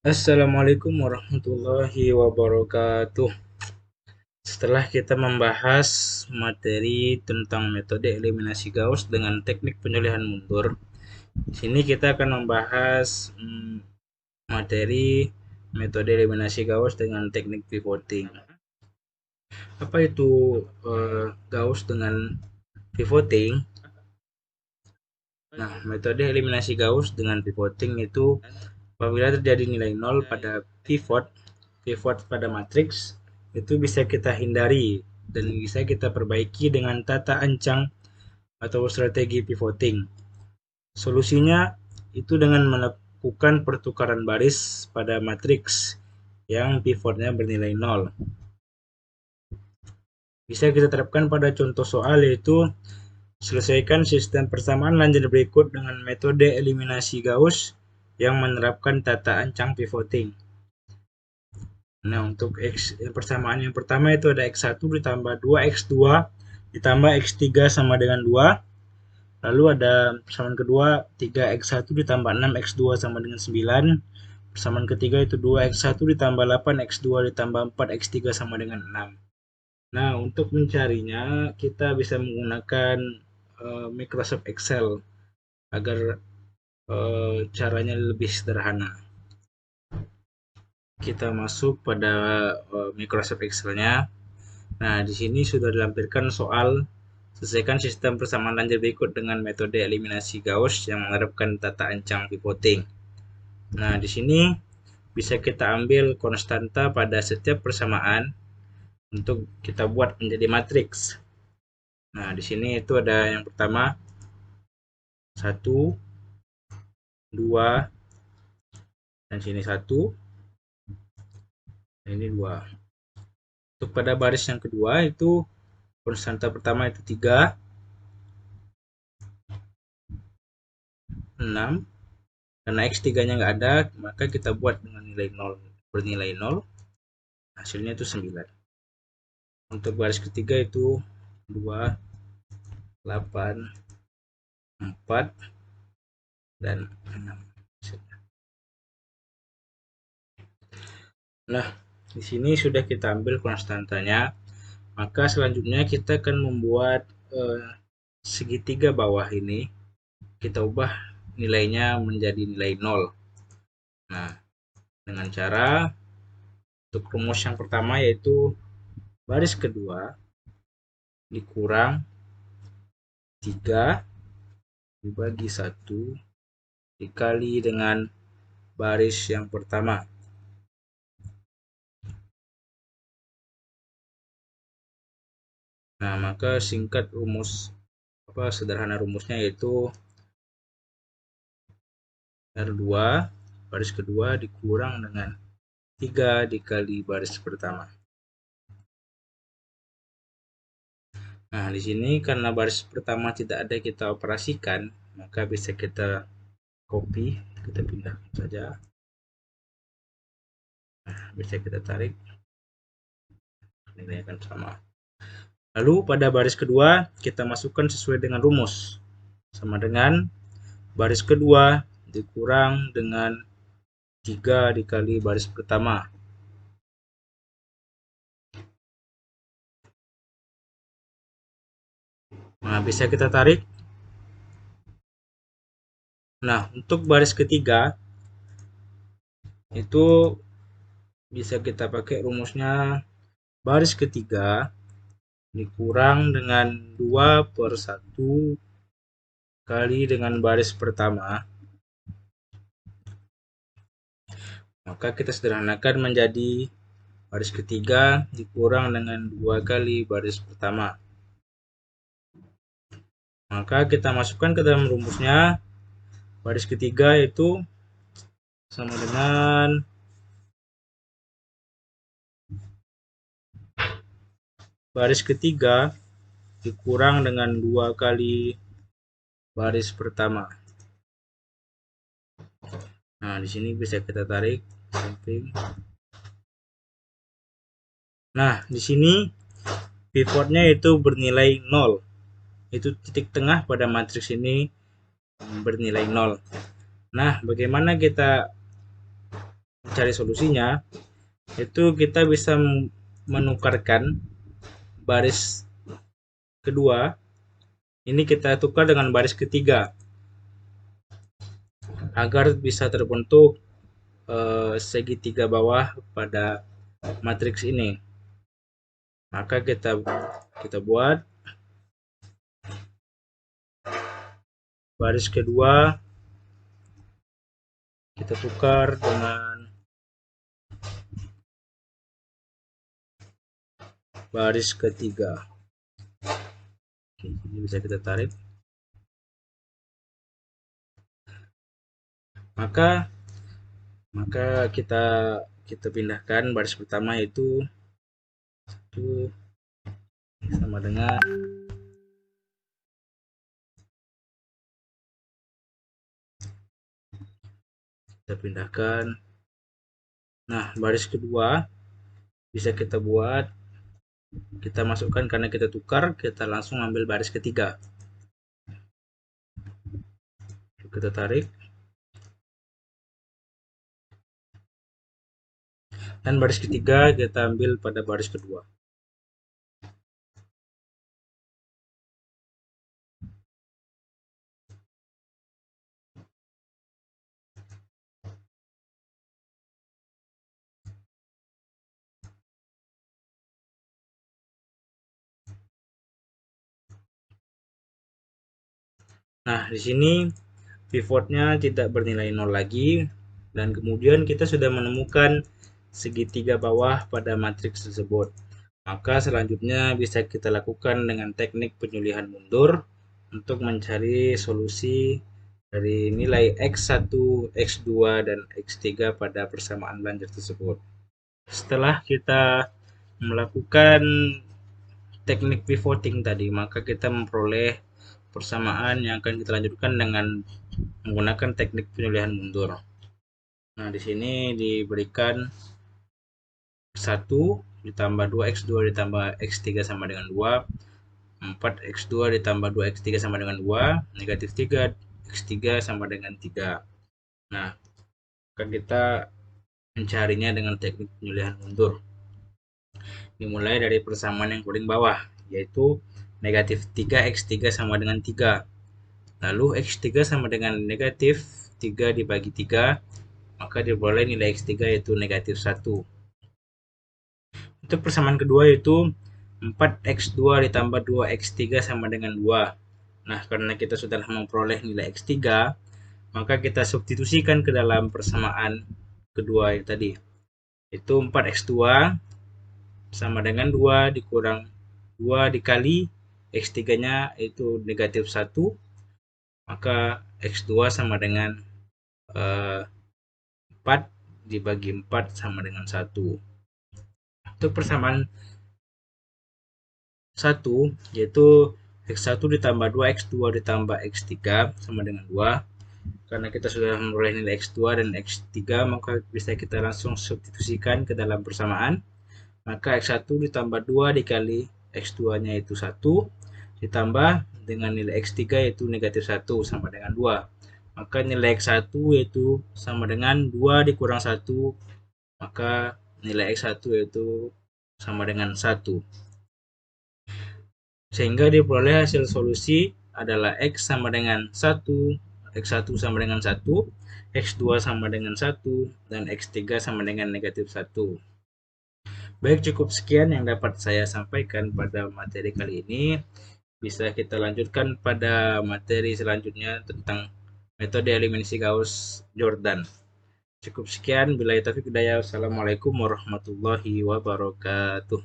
Assalamualaikum warahmatullahi wabarakatuh. Setelah kita membahas materi tentang metode eliminasi Gauss dengan teknik penyalihan mundur, di sini kita akan membahas materi metode eliminasi Gauss dengan teknik pivoting. Apa itu Gauss dengan pivoting? Nah, metode eliminasi Gauss dengan pivoting itu apabila terjadi nilai nol pada pivot pada matriks, itu bisa kita hindari dan bisa kita perbaiki dengan tata ancang atau strategi pivoting. Solusinya itu dengan melakukan pertukaran baris pada matriks yang pivotnya bernilai nol. Bisa kita terapkan pada contoh soal, yaitu selesaikan sistem persamaan lanjut berikut dengan metode eliminasi Gauss yang menerapkan tata ancang pivoting. Nah, untuk persamaan yang pertama itu ada X1 ditambah 2X2 ditambah X3 sama dengan 2. Lalu ada persamaan kedua 3X1 ditambah 6X2 sama dengan 9. Persamaan ketiga itu 2X1 ditambah 8X2 ditambah 4X3 sama dengan 6. Nah, untuk mencarinya kita bisa menggunakan Microsoft Excel agar caranya lebih sederhana. Kita masuk pada Microsoft Excel-nya. Nah, di sini sudah dilampirkan soal selesaikan sistem persamaan lanjut berikut dengan metode eliminasi Gauss yang menerapkan tata ancang pivoting. Nah, di sini bisa kita ambil konstanta pada setiap persamaan untuk kita buat menjadi matriks. Nah, di sini itu ada yang pertama 1, 2, dan sini 1, dan ini 2. Untuk pada baris yang kedua itu konstanta pertama itu 3, 6, karena X3-nya nggak ada, maka kita buat dengan nilai 0, bernilai 0, hasilnya itu 9. Untuk baris ketiga itu 2, 8, 4, dan 6. Nah, di sini sudah kita ambil konstantanya, maka selanjutnya kita akan membuat segitiga bawah ini, kita ubah nilainya menjadi nilai 0. Nah, dengan cara untuk rumus yang pertama yaitu baris kedua dikurang 3 dibagi 1 dikali dengan baris yang pertama. Nah, maka singkat rumus sederhana rumusnya yaitu R2 baris kedua dikurang dengan 3 dikali baris pertama. Nah, di sini karena baris pertama tidak ada kita operasikan, maka bisa kita copy, kita pindahkan saja. Nah, bisa kita tarik, nilainya akan sama. Lalu pada baris kedua kita masukkan sesuai dengan rumus, sama dengan baris kedua dikurang dengan 3 dikali baris pertama. Nah, bisa kita tarik. Nah, untuk baris ketiga itu bisa kita pakai rumusnya baris ketiga dikurang dengan 2/1 kali dengan baris pertama. Maka kita sederhanakan menjadi baris ketiga dikurang dengan 2 kali baris pertama. Maka kita masukkan ke dalam rumusnya baris ketiga itu sama dengan baris ketiga dikurang dengan 2 kali baris pertama. Nah, di sini bisa kita tarik samping. Nah, di sini pivotnya itu bernilai 0. Itu titik tengah pada matriks ini bernilai 0. Nah, bagaimana kita mencari solusinya, itu kita bisa menukarkan baris kedua, ini kita tukar dengan baris ketiga agar bisa terbentuk segitiga bawah pada matriks ini. Maka kita buat baris kedua, kita tukar dengan baris ketiga. Oke, ini bisa kita tarik. Maka kita pindahkan baris pertama, yaitu 1 sama dengan kita pindahkan. Nah, baris kedua bisa kita buat, kita masukkan karena kita tukar, kita langsung ambil baris ketiga. Kita tarik. Dan baris ketiga kita ambil pada baris kedua. Nah, di sini pivotnya tidak bernilai 0 lagi, dan kemudian kita sudah menemukan segitiga bawah pada matriks tersebut. Maka selanjutnya bisa kita lakukan dengan teknik penyulihan mundur untuk mencari solusi dari nilai X1, X2, dan X3 pada persamaan Langer tersebut. Setelah kita melakukan teknik pivoting tadi, maka kita memperoleh persamaan yang akan kita lanjutkan dengan menggunakan teknik penyulihan mundur. Nah, di sini diberikan 1 ditambah 2x2 ditambah x3 sama dengan 2, 4x2 ditambah 2x3 sama dengan 2, negatif 3, x3 sama dengan 3. Nah, akan kita mencarinya dengan teknik penyulihan mundur. Dimulai dari persamaan yang paling bawah, yaitu negatif 3x3 sama dengan 3. Lalu x3 sama dengan negatif 3 dibagi 3, maka diperoleh nilai x3 yaitu negatif 1. Untuk persamaan kedua yaitu 4x2 ditambah 2x3 sama dengan 2. Nah, karena kita sudah memperoleh nilai x3, maka kita substitusikan ke dalam persamaan kedua yang tadi. Itu 4x2 sama dengan 2 dikurang 2 dikali x3-nya itu negatif 1, maka x2 sama dengan 4 dibagi 4 sama dengan 1. Untuk persamaan 1 yaitu x1 ditambah 2 x2 ditambah x3 sama dengan 2. Karena kita sudah memperoleh nilai x2 dan x3, maka bisa kita langsung substitusikan ke dalam persamaan. Maka x1 ditambah 2 dikali x2-nya itu 1 ditambah dengan nilai x3 yaitu negatif 1 sama dengan 2. Maka nilai x1 yaitu sama dengan 2 dikurang 1, maka nilai x1 yaitu sama dengan 1. Sehingga diperoleh hasil solusi adalah x sama dengan 1, x1 sama dengan 1, x2 sama dengan 1, dan x3 sama dengan negatif 1. Baik, cukup sekian yang dapat saya sampaikan pada materi kali ini. Bisa kita lanjutkan pada materi selanjutnya tentang metode eliminasi Gauss-Jordan. Cukup sekian, billahi taufiq hidayah. Wassalamualaikum warahmatullahi wabarakatuh.